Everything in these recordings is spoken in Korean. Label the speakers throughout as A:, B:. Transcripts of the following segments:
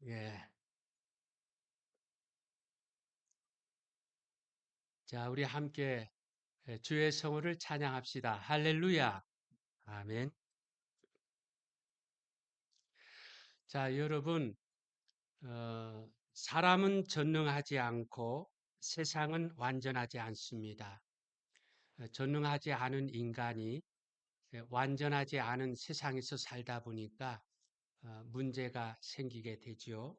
A: 예. 자, 우리 함께 주의 성호를 찬양합시다. 할렐루야. 아멘. 자, 여러분, 사람은 전능하지 않고 세상은 완전하지 않습니다. 전능하지 않은 인간이 완전하지 않은 세상에서 살다 보니까 문제가 생기게 되지요.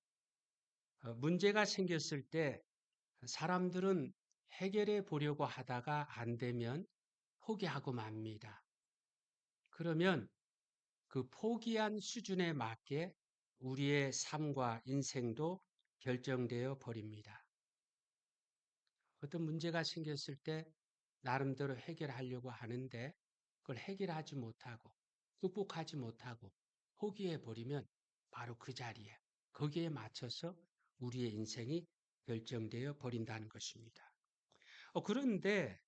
A: 문제가 생겼을 때 사람들은 해결해 보려고 하다가 안 되면 포기하고 맙니다. 그러면 그 포기한 수준에 맞게 우리의 삶과 인생도 결정되어 버립니다. 어떤 문제가 생겼을 때 나름대로 해결하려고 하는데 그걸 해결하지 못하고 극복하지 못하고 포기해 버리면 바로 그 자리에 거기에 맞춰서 우리의 인생이 결정되어 버린다는 것입니다. 그런데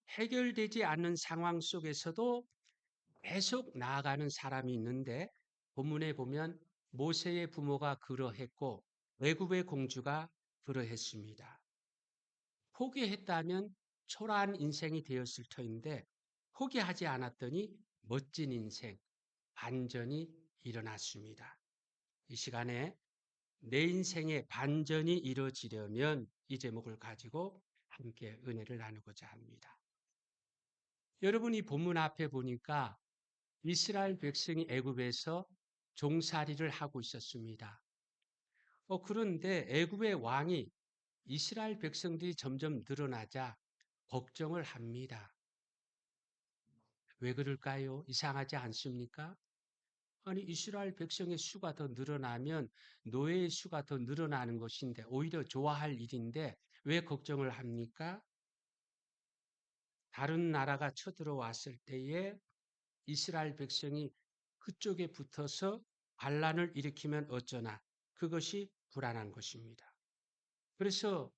A: 해결되지 않는 상황 속에서도 계속 나아가는 사람이 있는데 본문에 보면 모세의 부모가 그러했고 애굽의 공주가 그러했습니다. 포기했다면 초라한 인생이 되었을 터인데 포기하지 않았더니 멋진 인생, 반전이 일어났습니다. 이 시간에 내 인생의 반전이 이루어지려면 이 제목을 가지고 함께 은혜를 나누고자 합니다. 여러분이 본문 앞에 보니까 이스라엘 백성이 애굽에서 종살이를 하고 있었습니다. 그런데 애굽의 왕이 이스라엘 백성들이 점점 늘어나자 걱정을 합니다. 왜 그럴까요? 이상하지 않습니까? 아니 이스라엘 백성의 수가 더 늘어나면 노예의 수가 더 늘어나는 것인데 오히려 좋아할 일인데 왜 걱정을 합니까? 다른 나라가 쳐들어왔을 때에 이스라엘 백성이 그쪽에 붙어서 반란을 일으키면 어쩌나 그것이 불안한 것입니다. 그래서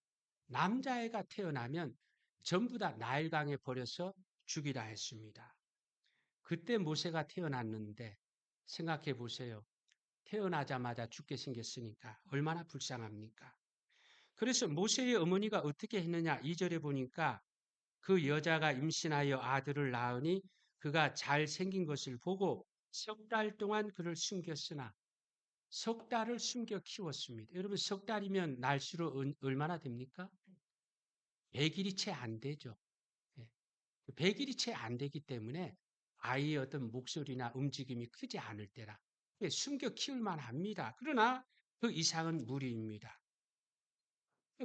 A: 남자애가 태어나면 전부 다 나일강에 버려서 죽이라 했습니다. 그때 모세가 태어났는데 생각해 보세요. 태어나자마자 죽게 생겼으니까 얼마나 불쌍합니까? 그래서 모세의 어머니가 어떻게 했느냐 2절에 보니까 그 여자가 임신하여 아들을 낳으니 그가 잘생긴 것을 보고 석 달 동안 그를 숨겼으나 석 달을 숨겨 키웠습니다. 여러분 석 달이면 날수로 얼마나 됩니까? 100일이 채 안 되죠. 100일이 채 안 되기 때문에 아이의 어떤 목소리나 움직임이 크지 않을 때라 숨겨 키울 만합니다. 그러나 그 이상은 무리입니다.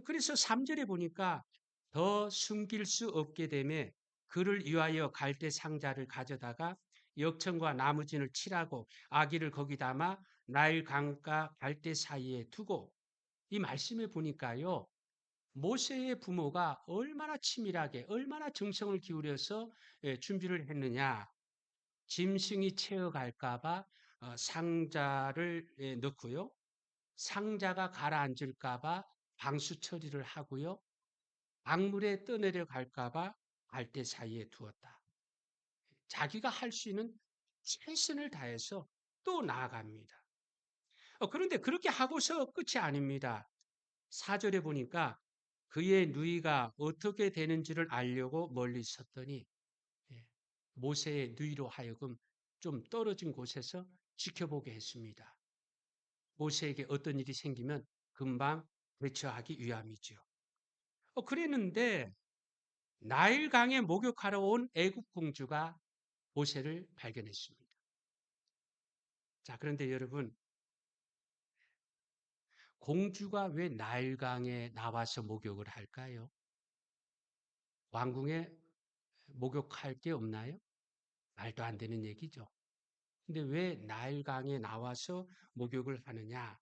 A: 그래서 3절에 보니까 더 숨길 수 없게 되매 그를 위하여 갈대 상자를 가져다가 역청과 나무진을 칠하고 아기를 거기 담아 나일 강가 갈대 사이에 두고 이 말씀에 보니까요. 모세의 부모가 얼마나 치밀하게 얼마나 정성을 기울여서 준비를 했느냐. 짐승이 채어갈까 봐 상자를 넣고요. 상자가 가라앉을까 봐 방수 처리를 하고요. 악물에 떠내려 갈까 봐 갈대 사이에 두었다. 자기가 할 수 있는 최선을 다해서 또 나아갑니다. 그런데 그렇게 하고서 끝이 아닙니다. 4절에 보니까 그의 누이가 어떻게 되는지를 알려고 멀리 섰더니 모세의 누이로 하여금 좀 떨어진 곳에서 지켜보게 했습니다. 모세에게 어떤 일이 생기면 금방 대처하기 위함이죠. 그랬는데 나일강에 목욕하러 온 애굽 공주가 모세를 발견했습니다. 자, 그런데 여러분, 공주가 왜 나일강에 나와서 목욕을 할까요? 왕궁에 목욕할 게 없나요? 말도 안 되는 얘기죠. 근데 왜 나일강에 나와서 목욕을 하느냐?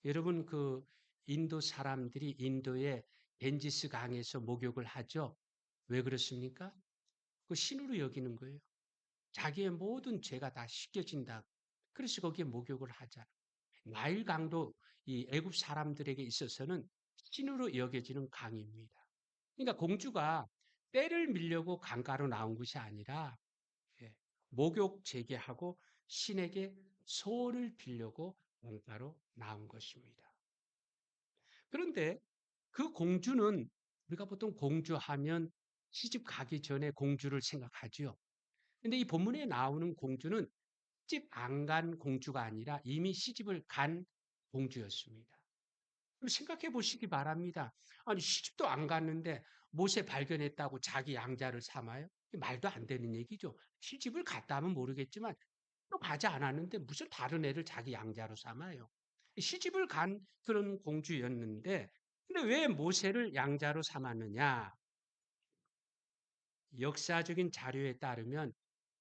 A: 여러분, 그 인도 사람들이 인도의 겐지스 강에서 목욕을 하죠. 왜 그렇습니까? 그 신으로 여기는 거예요. 자기의 모든 죄가 다 씻겨진다. 그래서 거기에 목욕을 하자. 나일강도 이 애굽 사람들에게 있어서는 신으로 여겨지는 강입니다. 그러니까 공주가 때를 밀려고 강가로 나온 것이 아니라 목욕 재개하고 신에게 소원을 빌려고 왕따로 나온 것입니다. 그런데 그 공주는 우리가 보통 공주하면 시집 가기 전에 공주를 생각하지요. 근데 이 본문에 나오는 공주는 시집 안 간 공주가 아니라 이미 시집을 간 공주였습니다. 그럼 생각해 보시기 바랍니다. 아니, 시집도 안 갔는데 못에 발견했다고 자기 양자를 삼아요? 말도 안 되는 얘기죠. 시집을 갔다 하면 모르겠지만 또 가지 않았는데 무슨 다른 애를 자기 양자로 삼아요? 시집을 간 그런 공주였는데, 근데 왜 모세를 양자로 삼았느냐? 역사적인 자료에 따르면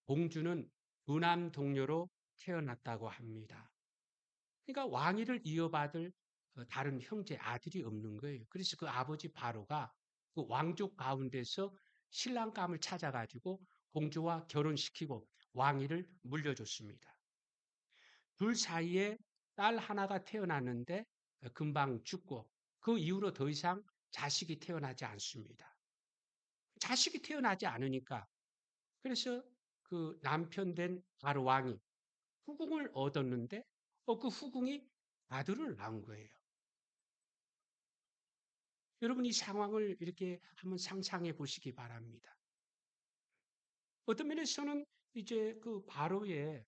A: 공주는 무남 동료로 태어났다고 합니다. 그러니까 왕위를 이어받을 다른 형제 아들이 없는 거예요. 그래서 그 아버지 바로가 그 왕족 가운데서 신랑감을 찾아가지고 공주와 결혼시키고 왕위를 물려줬습니다. 둘 사이에 딸 하나가 태어났는데 금방 죽고 그 이후로 더 이상 자식이 태어나지 않습니다. 자식이 태어나지 않으니까 그래서 그 남편 된 바로 왕이 후궁을 얻었는데 그 후궁이 아들을 낳은 거예요. 여러분 이 상황을 이렇게 한번 상상해 보시기 바랍니다. 어떤 면에서는 이제 그 바로의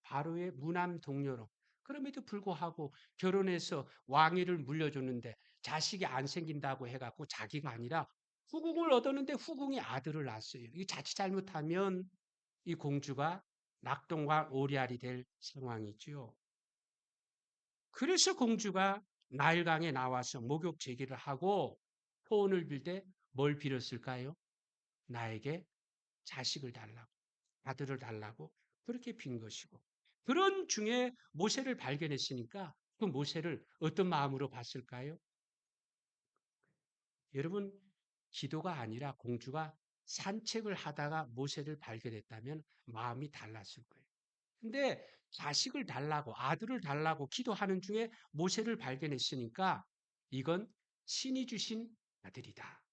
A: 무남 동료로 그럼에도 불구하고 결혼해서 왕위를 물려줬는데 자식이 안 생긴다고 해갖고 자기가 아니라 후궁을 얻었는데 후궁이 아들을 낳았어요. 이 자칫 잘못하면 이 공주가 낙동강 오리알이 될 상황이지요. 그래서 공주가 나일강에 나와서 목욕 제기를 하고 소원을 빌되 뭘 빌었을까요? 나에게 자식을 달라고, 아들을 달라고 그렇게 빈 것이고. 그런 중에 모세를 발견했으니까 그 모세를 어떤 마음으로 봤을까요? 여러분, 기도가 아니라 공주가 산책을 하다가 모세를 발견했다면 마음이 달랐을 거예요. 근데 자식을 달라고, 아들을 달라고 기도하는 중에 모세를 발견했으니까 이건 신이 주신 아들이다.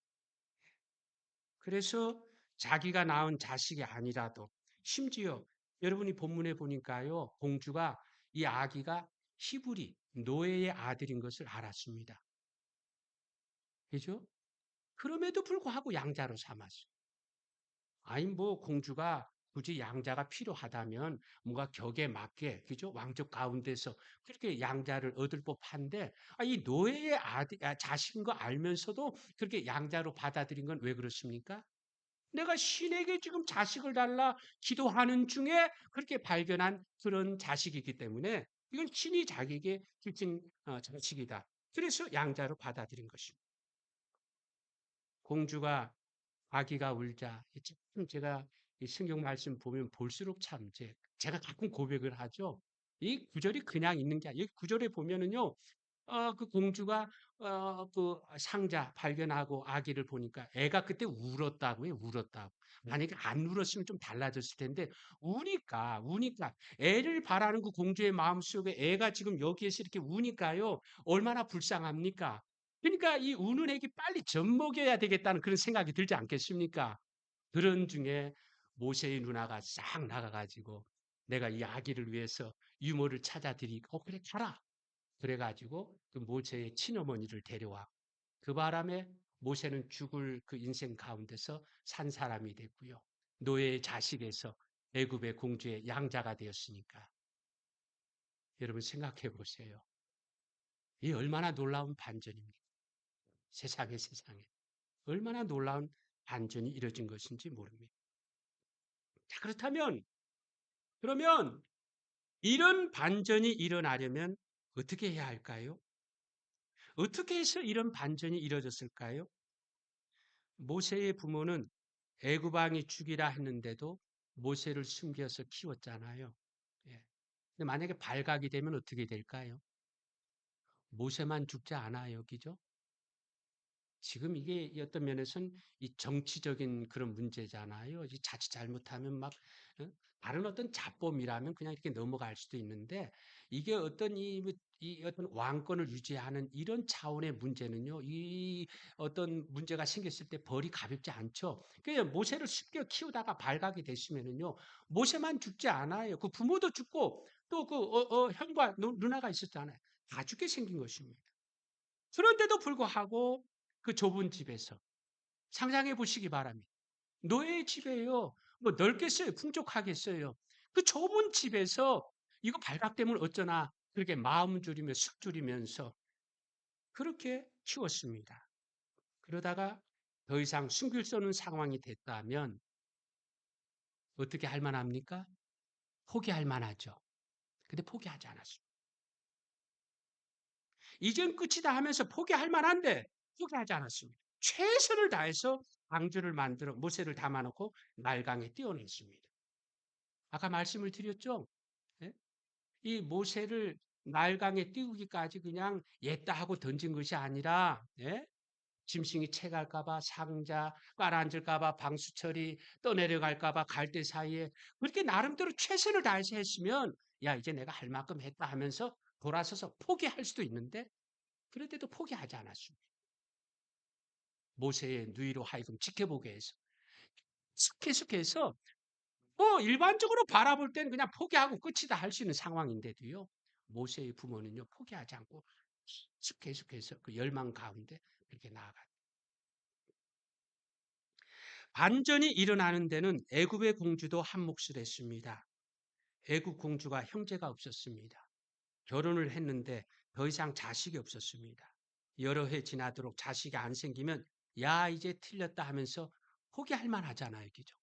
A: 그래서 자기가 낳은 자식이 아니라도 심지어 여러분이 본문에 보니까요, 공주가 이 아기가 히브리 노예의 아들인 것을 알았습니다. 그죠? 그럼에도 불구하고 양자로 삼았어요. 아니 뭐 공주가 굳이 양자가 필요하다면 뭔가 격에 맞게 그죠? 왕족 가운데서 그렇게 양자를 얻을 법한데 이 노예의 자식인 거 알면서도 그렇게 양자로 받아들인 건 왜 그렇습니까? 내가 신에게 지금 자식을 달라 기도하는 중에 그렇게 발견한 그런 자식이기 때문에 이건 신이 자기에게 주신 자식이다. 그래서 양자로 받아들인 것입니다. 공주가 아기가 울자 참 제가 이 성경 말씀 보면 볼수록 참 제가 가끔 고백을 하죠. 이 구절이 그냥 있는 게 아니에요. 이 구절에 보면은요. 그 공주가 그 상자 발견하고 아기를 보니까 애가 그때 울었다고요. 울었다고. 만약에 안 울었으면 좀 달라졌을 텐데 우니까 애를 바라는 그 공주의 마음속에 애가 지금 여기에서 이렇게 우니까요. 얼마나 불쌍합니까? 그러니까 이 우는 애기 빨리 젖먹여야 되겠다는 그런 생각이 들지 않겠습니까? 그런 중에 모세의 누나가 싹 나가가지고 내가 이 아기를 위해서 유모를 찾아드리고 그래 가라. 그래가지고 그 모세의 친어머니를 데려와. 그 바람에 모세는 죽을 그 인생 가운데서 산 사람이 됐고요. 노예의 자식에서 애굽의 공주의 양자가 되었으니까. 여러분 생각해 보세요. 이 얼마나 놀라운 반전입니까? 세상에. 얼마나 놀라운 반전이 이뤄진 것인지 모릅니다. 자, 그러면 이런 반전이 일어나려면 어떻게 해야 할까요? 어떻게 해서 이런 반전이 이뤄졌을까요? 모세의 부모는 애굽 왕이 죽이라 했는데도 모세를 숨겨서 키웠잖아요. 예. 근데 만약에 발각이 되면 어떻게 될까요? 모세만 죽지 않아요. 그죠? 지금 이게 어떤 면에서는 이 정치적인 그런 문제잖아요. 이 자칫 잘못하면 막 어? 다른 어떤 잡범이라면 그냥 이렇게 넘어갈 수도 있는데 이게 어떤 이 어떤 왕권을 유지하는 이런 차원의 문제는요. 이 어떤 문제가 생겼을 때 벌이 가볍지 않죠. 그냥 모세를 쉽게 키우다가 발각이 됐으면은요. 모세만 죽지 않아요. 그 부모도 죽고 또 형과 누나가 있었잖아요. 다 죽게 생긴 것입니다. 그런데도 불구하고 그 좁은 집에서 상상해 보시기 바랍니다. 노예의 집에요. 뭐 넓겠어요? 풍족하겠어요? 그 좁은 집에서 이거 발각되면 어쩌나 그렇게 마음 졸이며 숙 졸이면서 그렇게 키웠습니다. 그러다가 더 이상 숨길 수 없는 상황이 됐다면 어떻게 할 만합니까? 포기할 만하죠. 근데 포기하지 않았습니다. 이젠 끝이다 하면서 포기할 만한데 포기하지 않았습니다. 최선을 다해서 방주를 만들어 모세를 담아놓고 날강에 띄워냈습니다. 아까 말씀을 드렸죠? 예? 이 모세를 날강에 띄우기까지 그냥 옛다 하고 던진 것이 아니라 예? 짐승이 채갈까봐 상자 깔아앉을까봐 방수철이 떠내려갈까봐 갈대 사이에 그렇게 나름대로 최선을 다해서 했으면 야 이제 내가 할 만큼 했다 하면서 돌아서서 포기할 수도 있는데 그런데도 포기하지 않았습니다. 모세의 누이로 하여금 지켜보게 해서 계속해서 뭐 일반적으로 바라볼 때는 그냥 포기하고 끝이다 할 수 있는 상황인데도요. 모세의 부모는요 포기하지 않고 계속해서 그 열망 가운데 그렇게 나아갔다. 반전이 일어나는 데는 애굽의 공주도 한 몫을 했습니다. 애굽 공주가 형제가 없었습니다. 결혼을 했는데 더 이상 자식이 없었습니다. 여러 해 지나도록 자식이 안 생기면 야 이제 틀렸다 하면서 포기할 만하잖아요. 그죠?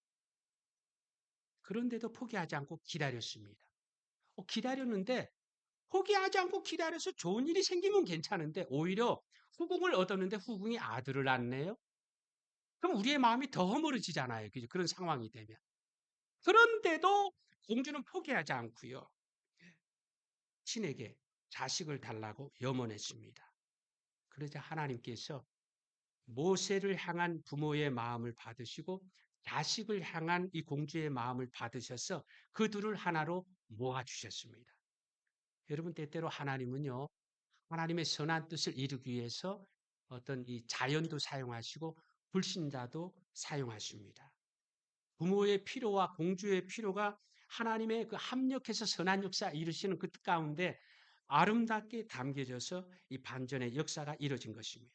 A: 그런데도 포기하지 않고 기다렸습니다. 기다렸는데 포기하지 않고 기다려서 좋은 일이 생기면 괜찮은데 오히려 후궁을 얻었는데 후궁이 아들을 낳네요. 그럼 우리의 마음이 더 허물어지잖아요. 그죠? 그런 상황이 되면. 그런데도 공주는 포기하지 않고요. 신에게 자식을 달라고 염원했습니다. 그러자 하나님께서 모세를 향한 부모의 마음을 받으시고 자식을 향한 이 공주의 마음을 받으셔서 그 둘을 하나로 모아주셨습니다. 여러분 때때로 하나님은요. 하나님의 선한 뜻을 이루기 위해서 어떤 이 자연도 사용하시고 불신자도 사용하십니다. 부모의 필요와 공주의 필요가 하나님의 그 합력해서 선한 역사 이루시는 그 뜻 가운데 아름답게 담겨져서 이 반전의 역사가 이루어진 것입니다.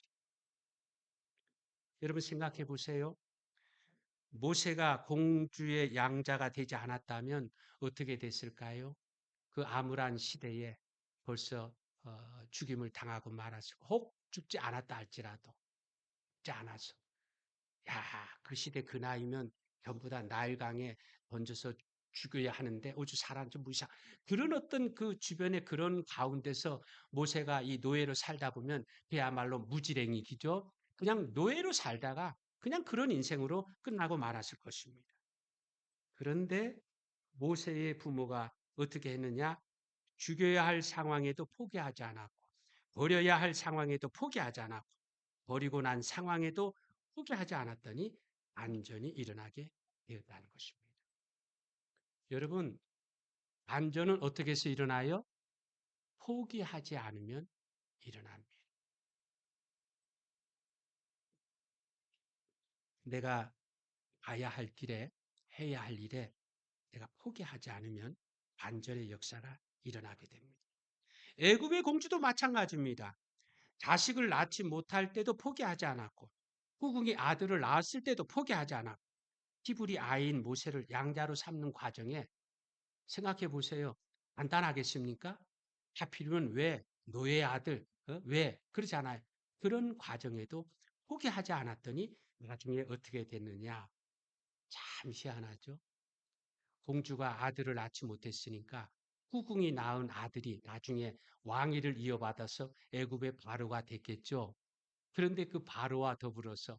A: 여러분 생각해 보세요. 모세가 공주의 양자가 되지 않았다면 어떻게 됐을까요? 그 암울한 시대에 벌써 죽임을 당하고 말았고 혹 죽지 않았다 할지라도 죽지 않아서 야, 그 시대 그 나이면 전부 다 나일강에 던져서 죽여야 하는데 어주 사람 좀 무시하 그런 어떤 그 주변의 그런 가운데서 모세가 이 노예로 살다 보면 그야말로 무지랭이기죠. 그냥 노예로 살다가 그냥 그런 인생으로 끝나고 말았을 것입니다. 그런데 모세의 부모가 어떻게 했느냐? 죽여야 할 상황에도 포기하지 않았고 버려야 할 상황에도 포기하지 않았고 버리고 난 상황에도 포기하지 않았더니 안전이 일어나게 되었다는 것입니다. 여러분, 안전은 어떻게 해서 일어나요? 포기하지 않으면 일어납니다. 내가 가야 할 길에 해야 할 일에 내가 포기하지 않으면 반전의 역사가 일어나게 됩니다. 애굽의 공주도 마찬가지입니다. 자식을 낳지 못할 때도 포기하지 않았고 후궁이 아들을 낳았을 때도 포기하지 않았고 히브리 아이인 모세를 양자로 삼는 과정에 생각해 보세요. 간단하겠습니까? 하필이면 왜 노예 아들 왜 그러잖아요. 그런 과정에도 포기하지 않았더니 나중에 어떻게 됐느냐. 참 희한하죠. 공주가 아들을 낳지 못했으니까 후궁이 낳은 아들이 나중에 왕위를 이어받아서 애굽의 바로가 됐겠죠. 그런데 그 바로와 더불어서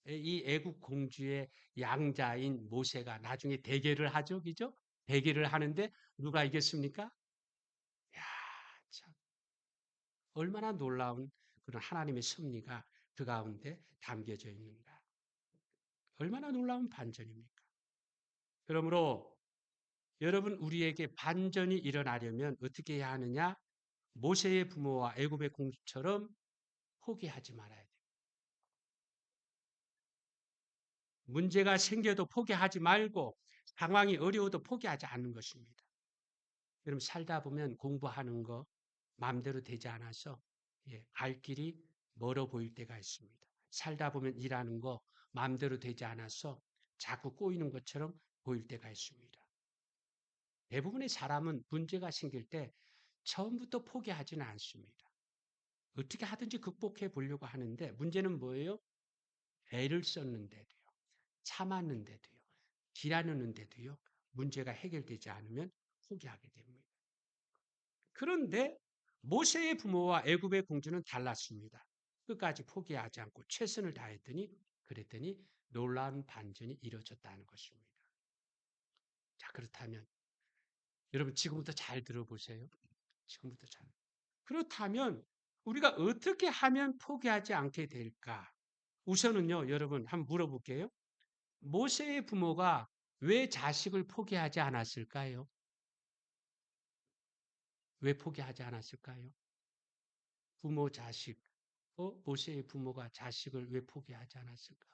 A: 이 애국 공주의 양자인 모세가 나중에 대계를 하죠, 그죠? 대계를 하는데 누가 이겼습니까? 야, 참 얼마나 놀라운 그런 하나님의 섭리가 그 가운데 담겨져 있는가? 얼마나 놀라운 반전입니까? 그러므로 여러분 우리에게 반전이 일어나려면 어떻게 해야 하느냐? 모세의 부모와 애굽의 공주처럼 포기하지 말아야 돼요. 문제가 생겨도 포기하지 말고 상황이 어려워도 포기하지 않는 것입니다. 여러분 살다 보면 공부하는 거 마음대로 되지 않아서 갈 길이 멀어 보일 때가 있습니다. 살다 보면 일하는 거 마음대로 되지 않아서 자꾸 꼬이는 것처럼 보일 때가 있습니다. 대부분의 사람은 문제가 생길 때 처음부터 포기하지는 않습니다. 어떻게 하든지 극복해 보려고 하는데 문제는 뭐예요? 애를 썼는데도요. 참았는데도요. 기다렸는데도요. 문제가 해결되지 않으면 포기하게 됩니다. 그런데 모세의 부모와 애굽의 공주는 달랐습니다. 끝까지 포기하지 않고 최선을 다했더니 그랬더니 놀라운 반전이 이루어졌다는 것입니다. 자, 그렇다면 여러분 지금부터 잘 들어보세요. 지금부터 잘. 그렇다면 우리가 어떻게 하면 포기하지 않게 될까? 우선은요, 여러분 한번 물어볼게요. 모세의 부모가 왜 자식을 포기하지 않았을까요? 왜 포기하지 않았을까요? 부모 자식. 모세의 부모가 자식을 왜 포기하지 않았을까?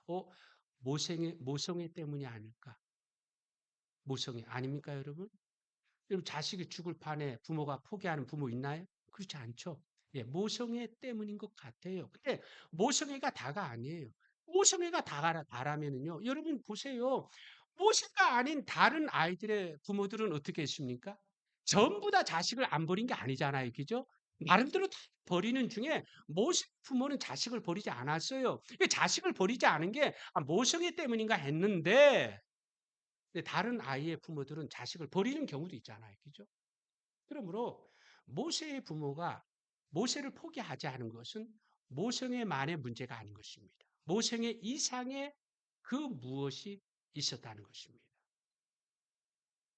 A: 모성애 때문이 아닐까? 모성애 아닙니까, 여러분? 여러분 자식이 죽을 판에 부모가 포기하는 부모 있나요? 그렇지 않죠. 모성애 때문인 것 같아요. 근데 모성애가 다가 아니에요. 모성애가 다라면은요. 여러분 보세요. 모세가 아닌 다른 아이들의 부모들은 어떻게 했습니까? 전부 다 자식을 안 버린 게 아니잖아요. 그죠? 나름대로 다 버리는 중에 모세 부모는 자식을 버리지 않았어요. 자식을 버리지 않은 게 모성애 때문인가 했는데 근데 다른 아이의 부모들은 자식을 버리는 경우도 있잖아요. 그죠? 그러므로 모세의 부모가 모세를 포기하지 않은 것은 모성애만의 문제가 아닌 것입니다. 모성애 이상의 그 무엇이 있었다는 것입니다.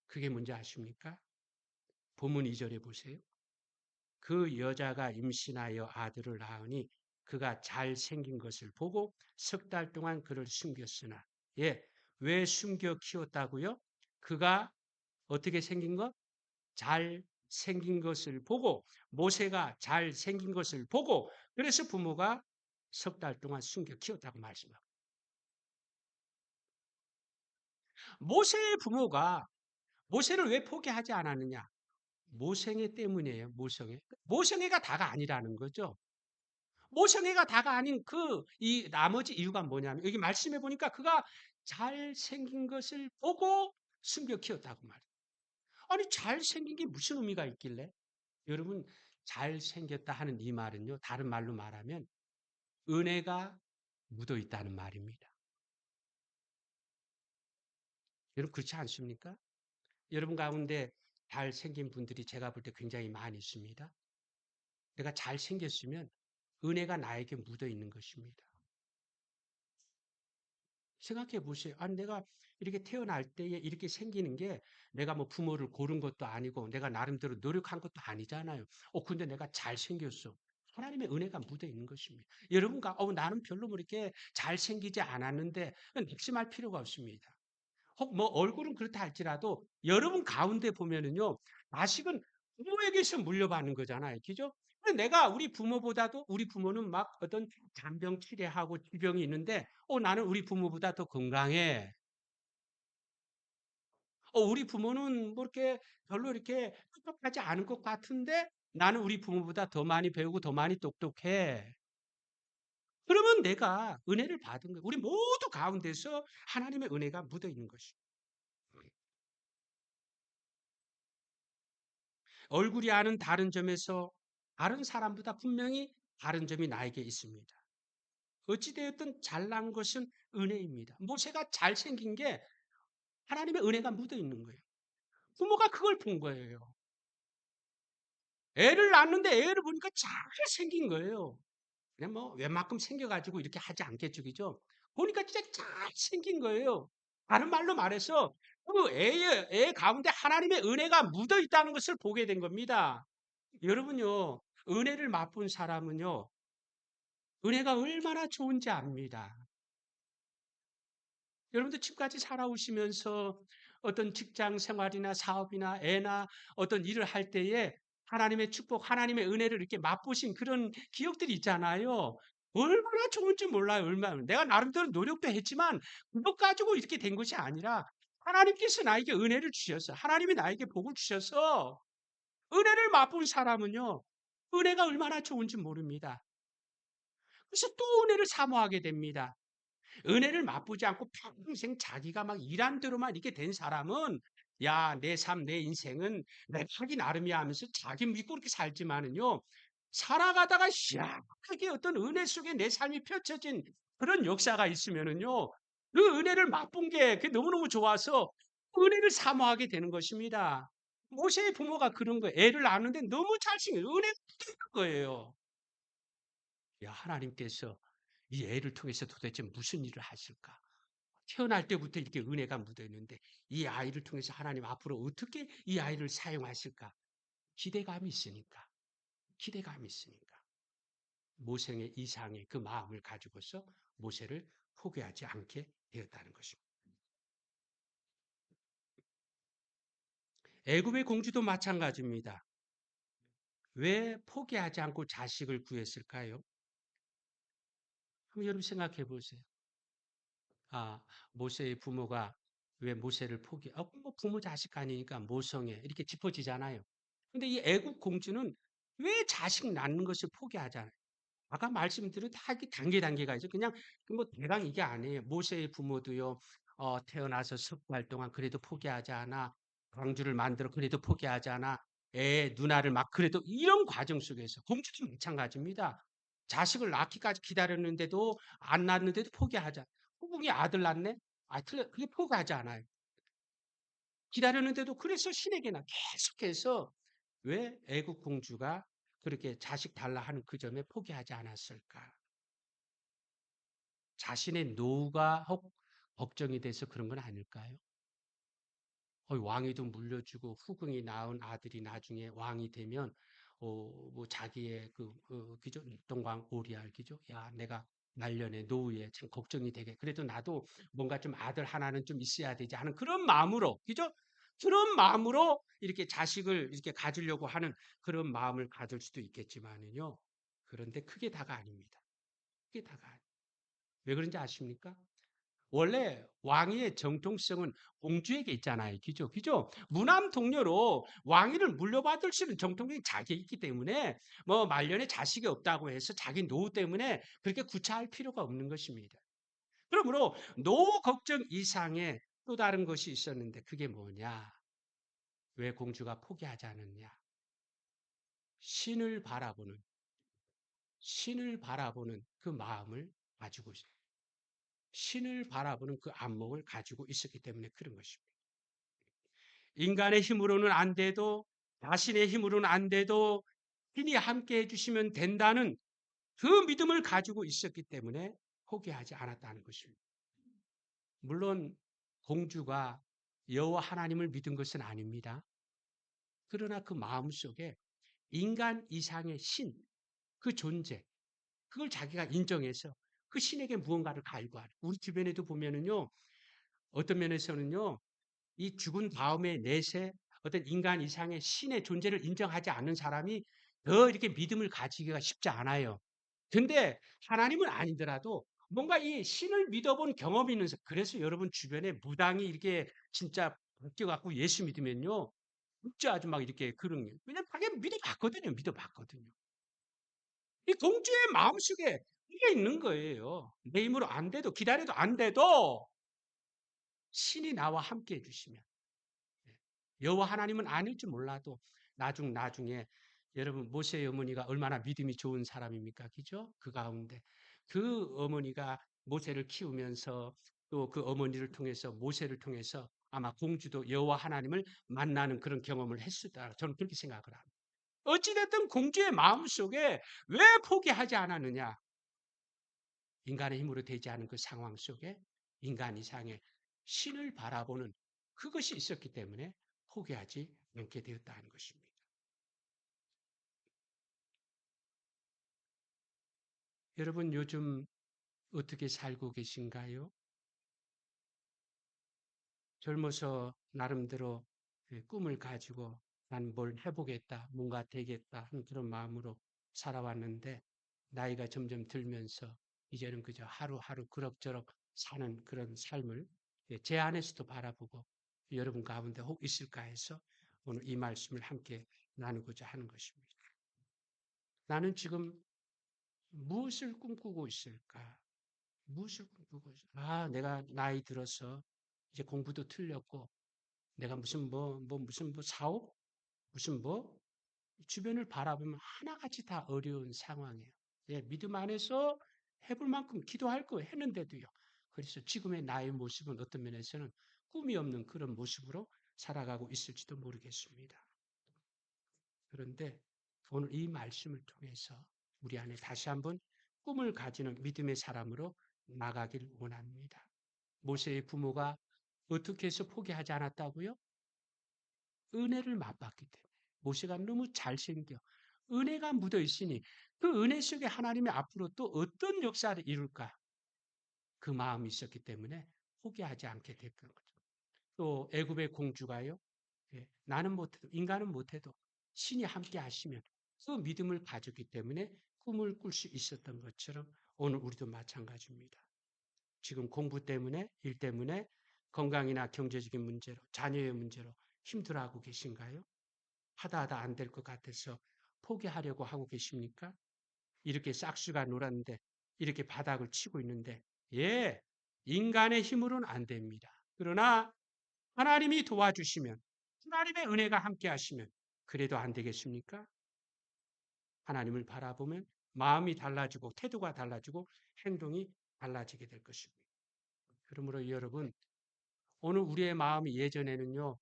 A: 그게 뭔지 아십니까? 본문 2절에 보세요. 그 여자가 임신하여 아들을 낳으니 그가 잘생긴 것을 보고 석 달 동안 그를 숨겼으나 왜 숨겨 키웠다고요? 그가 어떻게 생긴 것? 잘생긴 것을 보고 모세가 잘생긴 것을 보고 그래서 부모가 석 달 동안 숨겨 키웠다고 말씀합니다. 모세의 부모가 모세를 왜 포기하지 않았느냐? 모성애 때문이에요. 모성애. 모성애가 다가 아니라는 거죠. 모성애가 다가 아닌 이 나머지 이유가 뭐냐면 여기 말씀해 보니까 그가 잘생긴 것을 보고 숨겨 키웠다고 말해요. 아니 잘생긴 게 무슨 의미가 있길래? 여러분 잘생겼다 하는 이 말은요. 다른 말로 말하면 은혜가 묻어 있다는 말입니다. 여러분 그렇지 않습니까? 여러분 가운데 잘생긴 분들이 제가 볼 때 굉장히 많이 있습니다. 내가 잘생겼으면 은혜가 나에게 묻어 있는 것입니다. 생각해 보세요. 아니, 내가 이렇게 태어날 때에 이렇게 생기는 게 내가 뭐 부모를 고른 것도 아니고 내가 나름대로 노력한 것도 아니잖아요. 근데 내가 잘생겼어. 하나님의 은혜가 묻어 있는 것입니다. 여러분가, 나는 별로 뭐 이렇게 잘생기지 않았는데 낙심할 필요가 없습니다. 혹 뭐 얼굴은 그렇다 할지라도 여러분 가운데 보면은요, 자식은 부모에게서 물려받는 거잖아요. 그죠? 근데 내가 우리 부모보다도 우리 부모는 막 어떤 잔병 치레하고 질병이 있는데, 나는 우리 부모보다 더 건강해. 우리 부모는 뭐 이렇게 별로 이렇게 똑똑하지 않은 것 같은데 나는 우리 부모보다 더 많이 배우고 더 많이 똑똑해. 그러면 내가 은혜를 받은 거예요. 우리 모두 가운데서 하나님의 은혜가 묻어 있는 것이죠. 얼굴이 아는 다른 점에서 다른 사람보다 분명히 다른 점이 나에게 있습니다. 어찌되었든 잘난 것은 은혜입니다. 모세가 잘생긴 게 하나님의 은혜가 묻어 있는 거예요. 부모가 그걸 본 거예요. 애를 낳는데 애를 보니까 잘생긴 거예요. 그냥 뭐 웬만큼 생겨가지고 이렇게 하지 않겠죠, 그죠? 보니까 진짜 잘생긴 거예요. 다른 말로 말해서 애 가운데 하나님의 은혜가 묻어 있다는 것을 보게 된 겁니다. 여러분요, 은혜를 맛본 사람은요, 은혜가 얼마나 좋은지 압니다. 여러분도 지금까지 살아오시면서 어떤 직장 생활이나 사업이나 애나 어떤 일을 할 때에 하나님의 축복, 하나님의 은혜를 이렇게 맛보신 그런 기억들이 있잖아요. 얼마나 좋은지 몰라요, 얼마나. 내가 나름대로 노력도 했지만, 그것 가지고 이렇게 된 것이 아니라, 하나님께서 나에게 은혜를 주셨어. 하나님이 나에게 복을 주셔서, 은혜를 맛본 사람은요, 은혜가 얼마나 좋은지 모릅니다. 그래서 또 은혜를 사모하게 됩니다. 은혜를 맛보지 않고 평생 자기가 막 일한 대로만 이렇게 된 사람은 야, 내 삶, 내 인생은 내가 하기 나름이야 하면서 자기 믿고 그렇게 살지만은요, 살아가다가 희한하게 어떤 은혜 속에 내 삶이 펼쳐진 그런 역사가 있으면은요, 그 은혜를 맛본 게 그게 너무너무 좋아서 은혜를 사모하게 되는 것입니다. 모세의 부모가 그런 거예요. 애를 낳았는데 너무 잘생긴 은혜가 묻어있는 거예요. 야, 하나님께서 이 애를 통해서 도대체 무슨 일을 하실까? 태어날 때부터 이렇게 은혜가 묻어 있는데 이 아이를 통해서 하나님 앞으로 어떻게 이 아이를 사용하실까? 기대감이 있으니까. 기대감이 있으니까. 모생의 이상의 그 마음을 가지고서 모세를 포기하지 않게 되었다는 것입니다. 애굽의 공주도 마찬가지입니다. 왜 포기하지 않고 자식을 구했을까요? 한번 여러분 생각해 보세요. 아, 모세의 부모가 왜 모세를 뭐 부모 자식 아니니까 모성애 이렇게 짚어지잖아요. 근데 이 애국 공주는 왜 자식 낳는 것을 포기하잖아요. 아까 말씀드린 다 이렇게 단계가 있죠. 그냥 뭐 대강 이게 아니에요. 모세의 부모도요. 태어나서 석 달 동안 그래도 포기하지 않아. 광주를 만들어 그래도 포기하지 않아. 애 누나를 막 그래도 이런 과정 속에서 공주도 마찬가지입니다. 자식을 낳기까지 기다렸는데도 안 낳았는데도 포기하자. 후궁이 아들 낳네? 틀려. 그게 포기하지 않아요. 기다렸는데도 그래서 신에게나 계속해서 왜 애국 공주가 그렇게 자식 달라 하는 그 점에 포기하지 않았을까? 자신의 노후가 혹 걱정이 돼서 그런 건 아닐까요? 왕위도 물려주고 후궁이 낳은 아들이 나중에 왕이 되면 뭐 자기의 그죠 동광 오리알 기죠. 야, 내가 말년에 노후에 참 걱정이 되게. 그래도 나도 뭔가 좀 아들 하나는 좀 있어야 되지 하는 그런 마음으로 그죠? 그런 마음으로 이렇게 자식을 이렇게 가지려고 하는 그런 마음을 가질 수도 있겠지만은요. 그런데 그게 다가 아닙니다. 그게 다가 아니에요. 왜 그런지 아십니까? 원래 왕위의 정통성은 공주에게 있잖아요. 그죠? 그죠? 무남 동료로 왕위를 물려받을 수 있는 정통성이 자기에 있기 때문에 뭐 말년에 자식이 없다고 해서 자기 노후 때문에 그렇게 구차할 필요가 없는 것입니다. 그러므로 노후 걱정 이상의 또 다른 것이 있었는데 그게 뭐냐? 왜 공주가 포기하지 않았냐? 신을 바라보는 신을 바라보는 그 마음을 가지고 신을 바라보는 그 안목을 가지고 있었기 때문에 그런 것입니다. 인간의 힘으로는 안 돼도 자신의 힘으로는 안 돼도 신이 함께 해주시면 된다는 그 믿음을 가지고 있었기 때문에 포기하지 않았다는 것입니다. 물론 공주가 여호와 하나님을 믿은 것은 아닙니다. 그러나 그 마음속에 인간 이상의 신, 그 존재, 그걸 자기가 인정해서 그 신에게 무언가를 갈구하는. 우리 주변에도 보면은요, 어떤 면에서는요, 이 죽은 다음에 내세 어떤 인간 이상의 신의 존재를 인정하지 않는 사람이 더 이렇게 믿음을 가지기가 쉽지 않아요. 근데 하나님은 아니더라도 뭔가 이 신을 믿어본 경험이 있는 사람, 그래서 여러분 주변에 무당이 이렇게 진짜 바뀌어갖고 예수 믿으면요. 진짜 아주 막 이렇게 그런 게. 왜냐면 자기 믿어봤거든요. 믿어봤거든요. 이 공주의 마음속에 이게 있는 거예요. 내 힘으로 안 돼도 기다려도 안 돼도 신이 나와 함께 해주시면. 여호와 하나님은 아닐지 몰라도 나중에 여러분 모세의 어머니가 얼마나 믿음이 좋은 사람입니까? 그죠? 그 가운데 그 어머니가 모세를 키우면서 또 그 어머니를 통해서 모세를 통해서 아마 공주도 여호와 하나님을 만나는 그런 경험을 했었다. 저는 그렇게 생각을 합니다. 어찌됐든 공주의 마음속에 왜 포기하지 않았느냐? 인간의 힘으로 되지 않은 그 상황 속에 인간 이상의 신을 바라보는 그것이 있었기 때문에 포기하지 않게 되었다는 것입니다. 여러분 요즘 어떻게 살고 계신가요? 젊어서 나름대로 꿈을 가지고 난 뭘 해보겠다, 뭔가 되겠다 하는 그런 마음으로 살아왔는데 나이가 점점 들면서 이제는 그저 하루하루 그럭저럭 사는 그런 삶을 제 안에서도 바라보고 여러분 가운데 혹 있을까 해서 오늘 이 말씀을 함께 나누고자 하는 것입니다. 나는 지금 무엇을 꿈꾸고 있을까? 무엇을 꿈꾸고 있을까? 내가 나이 들어서 이제 공부도 틀렸고, 내가 무슨 사업? 무슨 주변을 바라보면 하나같이 다 어려운 상황이에요. 예, 믿음 안에서 해볼 만큼 기도할 거 했는데도요. 그래서 지금의 나의 모습은 어떤 면에서는 꿈이 없는 그런 모습으로 살아가고 있을지도 모르겠습니다. 그런데 오늘 이 말씀을 통해서 우리 안에 다시 한번 꿈을 가지는 믿음의 사람으로 나가길 원합니다. 모세의 부모가 어떻게 해서 포기하지 않았다고요? 은혜를 맛봤기 때문에. 모세가 너무 잘생겨. 은혜가 묻어 있으니 그 은혜 속에 하나님이 앞으로 또 어떤 역사를 이룰까? 그 마음이 있었기 때문에 포기하지 않게 됐던 거죠. 또 애굽의 공주가요. 나는 못해도 인간은 못해도 신이 함께 하시면 그 믿음을 가졌기 때문에 꿈을 꿀 수 있었던 것처럼 오늘 우리도 마찬가지입니다. 지금 공부 때문에 일 때문에 건강이나 경제적인 문제로 자녀의 문제로 힘들어하고 계신가요? 하다 안 될 것 같아서 포기하려고 하고 계십니까? 이렇게 싹수가 놀았는데 이렇게 바닥을 치고 있는데 예, 인간의 힘으로는 안 됩니다. 그러나 하나님이 도와주시면 하나님의 은혜가 함께 하시면 그래도 안 되겠습니까? 하나님을 바라보면 마음이 달라지고 태도가 달라지고 행동이 달라지게 될 것입니다. 그러므로 여러분 오늘 우리의 마음이 예전에는요.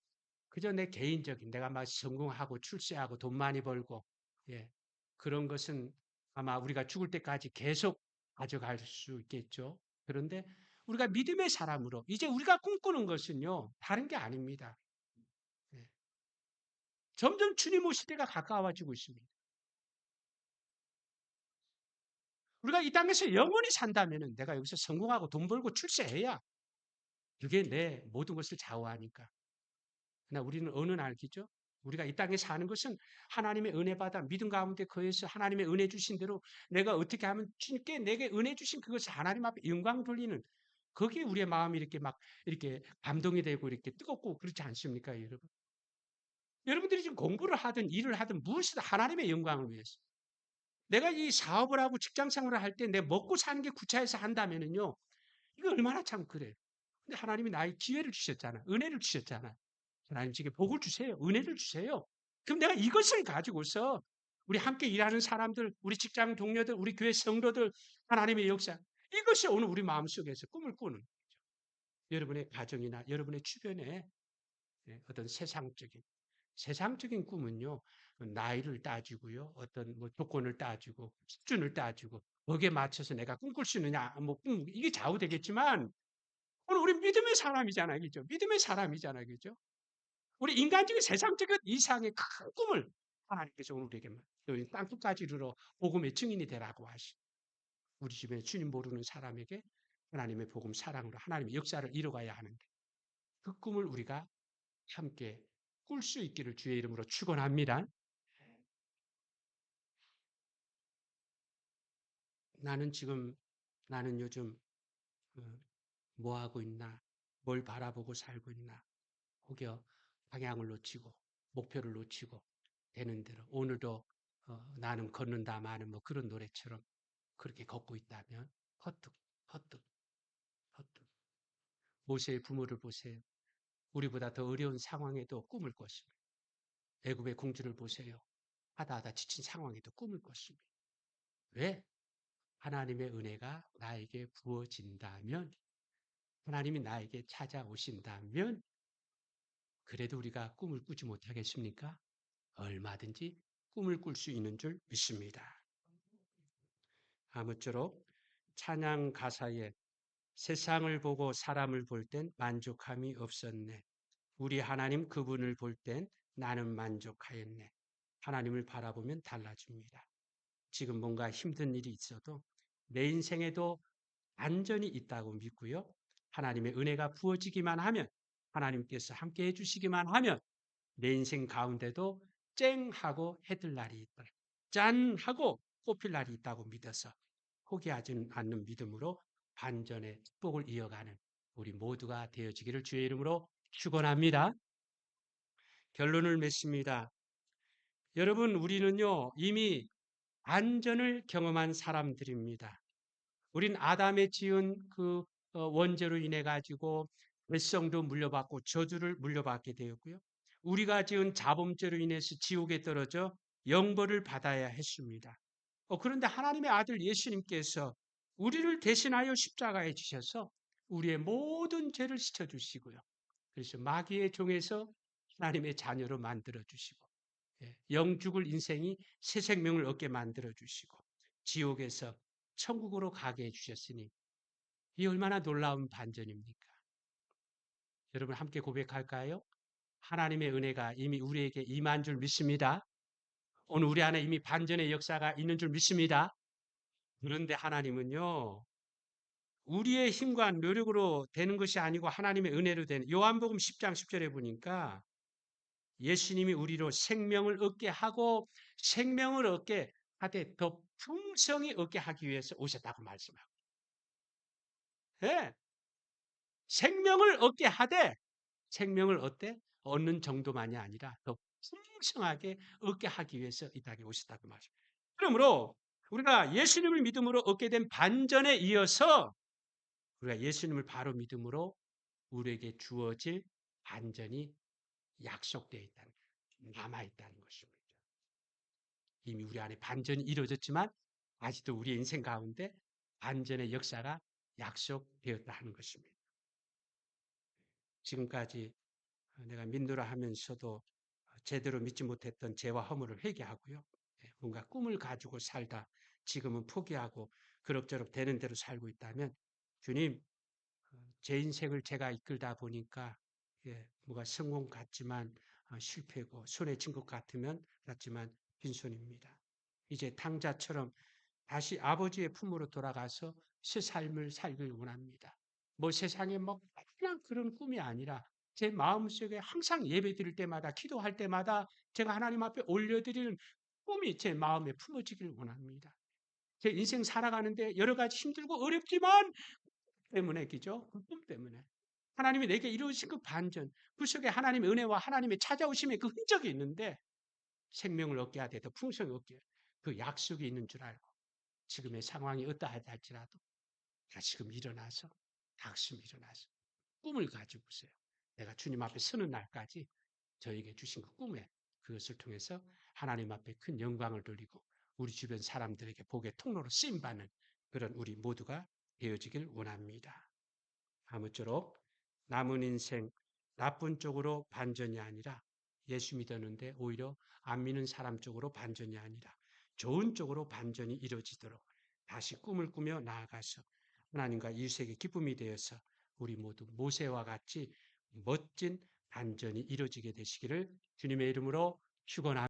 A: 그저 내 개인적인 내가 막 성공하고 출세하고 돈 많이 벌고 예, 그런 것은 아마 우리가 죽을 때까지 계속 가져갈 수 있겠죠. 그런데 우리가 믿음의 사람으로 이제 우리가 꿈꾸는 것은요. 다른 게 아닙니다. 예, 점점 주님 오실 때가 가까워지고 있습니다. 우리가 이 땅에서 영원히 산다면은 내가 여기서 성공하고 돈 벌고 출세해야 그게 내 모든 것을 좌우하니까. 그러나 우리는 어느 날 알겠죠? 우리가 이 땅에 사는 것은 하나님의 은혜 받아 믿음 가운데 거해서 하나님의 은혜 주신 대로 내가 어떻게 하면 주님께 내게 은혜 주신 그것을 하나님 앞에 영광 돌리는 거기에 우리의 마음이 이렇게 막 이렇게 감동이 되고 이렇게 뜨겁고 그렇지 않습니까, 여러분? 여러분들이 지금 공부를 하든 일을 하든 무엇이든 하나님의 영광을 위해서. 내가 이 사업을 하고 직장 생활을 할 때 내 먹고 사는 게 구차해서 한다면은요, 이거 얼마나 참 그래요. 근데 하나님이 나의 기회를 주셨잖아. 은혜를 주셨잖아. 하나님 지금 복을 주세요. 은혜를 주세요. 그럼 내가 이것을 가지고서 우리 함께 일하는 사람들, 우리 직장 동료들, 우리 교회 성도들, 하나님의 역사. 이것이 오늘 우리 마음속에서 꿈을 꾸는 여러분의 가정이나 여러분의 주변에 어떤 세상적인 꿈은요. 나이를 따지고요. 어떤 조건을 따지고 수준을 따지고 거기에 맞춰서 내가 꿈꿀 수 있느냐. 이게 좌우되겠지만 오늘 우리 믿음의 사람이잖아요. 그죠? 믿음의 사람이잖아요. 그죠? 우리 인간적인 세상적인 이상의 큰 꿈을 하나님께서 오늘 우리에게 땅끝까지 이르러 복음의 증인이 되라고 하시. 우리 주변에 주님 모르는 사람에게 하나님의 복음 사랑으로 하나님의 역사를 이뤄가야 하는데 그 꿈을 우리가 함께 꿀 수 있기를 주의 이름으로 축원합니다. 나는 요즘 어, 뭐 하고 있나, 뭘 바라보고 살고 있나, 혹여 방향을 놓치고 목표를 놓치고 되는 대로 오늘도 나는 걷는다마는 그런 노래처럼 그렇게 걷고 있다면 헛뚝 헛뚝 헛뚝 모세의 부모를 보세요. 우리보다 더 어려운 상황에도 꿈을 꿨습니다. 애굽의 공주를 보세요. 하다 지친 상황에도 꿈을 꿨습니다. 왜? 하나님의 은혜가 나에게 부어진다면 하나님이 나에게 찾아오신다면 그래도 우리가 꿈을 꾸지 못하겠습니까? 얼마든지 꿈을 꿀 수 있는 줄 믿습니다. 아무쪼록 찬양 가사에 세상을 보고 사람을 볼 땐 만족함이 없었네. 우리 하나님 그분을 볼 땐 나는 만족하였네. 하나님을 바라보면 달라집니다. 지금 뭔가 힘든 일이 있어도 내 인생에도 안전이 있다고 믿고요. 하나님의 은혜가 부어지기만 하면 하나님께서 함께 해주시기만 하면 내 인생 가운데도 쨍 하고 해뜰 날이 있다. 짠 하고 꽃필 날이 있다고 믿어서 포기하지 않는 믿음으로 반전의 축복을 이어가는 우리 모두가 되어지기를 주의 이름으로 축원합니다. 결론을 맺습니다. 여러분, 우리는요, 이미 안전을 경험한 사람들입니다. 우린 아담의 지은 그 원죄로 인해 가지고 멸성도 물려받고 저주를 물려받게 되었고요. 우리가 지은 자범죄로 인해서 지옥에 떨어져 영벌을 받아야 했습니다. 그런데 하나님의 아들 예수님께서 우리를 대신하여 십자가에 지셔서 우리의 모든 죄를 씻어주시고요. 그래서 마귀의 종에서 하나님의 자녀로 만들어 주시고, 영죽을 인생이 새 생명을 얻게 만들어 주시고, 지옥에서 천국으로 가게 해주셨으니 이 얼마나 놀라운 반전입니까? 여러분 함께 고백할까요? 하나님의 은혜가 이미 우리에게 임한 줄 믿습니다. 오늘 우리 안에 이미 반전의 역사가 있는 줄 믿습니다. 그런데 하나님은요, 우리의 힘과 노력으로 되는 것이 아니고 하나님의 은혜로 되는, 요한복음 10장 10절에 보니까 예수님이 우리로 생명을 얻게 하고 생명을 얻게 하되 더 풍성히 얻게 하기 위해서 오셨다고 말씀하고, 예, 생명을 얻게 하되 생명을 얻는 정도만이 아니라 더 풍성하게 얻게 하기 위해서 이 땅에 오셨다고 말씀합니다. 그러므로 우리가 예수님을 믿음으로 얻게 된 반전에 이어서 우리가 예수님을 바로 믿음으로 우리에게 주어질 반전이 약속되어 있다는, 남아있다는 것입니다. 이미 우리 안에 반전이 이루어졌지만 아직도 우리의 인생 가운데 반전의 역사가 약속되었다 하는 것입니다. 지금까지 내가 믿노라 하면서도 제대로 믿지 못했던 죄와 허물을 회개하고요. 뭔가 꿈을 가지고 살다 지금은 포기하고 그럭저럭 되는 대로 살고 있다면, 주님, 제 인생을 제가 이끌다 보니까 뭐가 성공 같지만 실패고 손에 쥔 것 같지만 빈손입니다. 이제 탕자처럼 다시 아버지의 품으로 돌아가서 새 삶을 살길 원합니다. 뭐 세상에 뭐 그냥 그런 꿈이 아니라 제 마음속에 항상 예배 드릴 때마다 기도할 때마다 제가 하나님 앞에 올려드리는 꿈이 제 마음에 품어지길 원합니다. 제 인생 살아가는데 여러 가지 힘들고 어렵지만 때문에 그죠? 그 꿈 때문에. 하나님이 내게 이루신 그 반전, 그 속에 하나님의 은혜와 하나님의 찾아오심의 그 흔적이 있는데 생명을 얻게 하되 더 풍성히 얻게 그 약속이 있는 줄 알고 지금의 상황이 어떠하다 할지라도 다시금 일어나서 꿈을 가지고 오세요. 내가 주님 앞에 서는 날까지 저에게 주신 그 꿈에 그것을 통해서 하나님 앞에 큰 영광을 돌리고 우리 주변 사람들에게 복의 통로로 쓰임받는 그런 우리 모두가 되어지길 원합니다. 아무쪼록 남은 인생 나쁜 쪽으로 반전이 아니라 예수 믿었는데 오히려 안 믿는 사람 쪽으로 반전이 아니라 좋은 쪽으로 반전이 이루어지도록 다시 꿈을 꾸며 나아가서 하나님과 이웃에게 기쁨이 되어서 우리 모두 모세와 같이 멋진 반전이 이루어지게 되시기를 주님의 이름으로 축원합니다.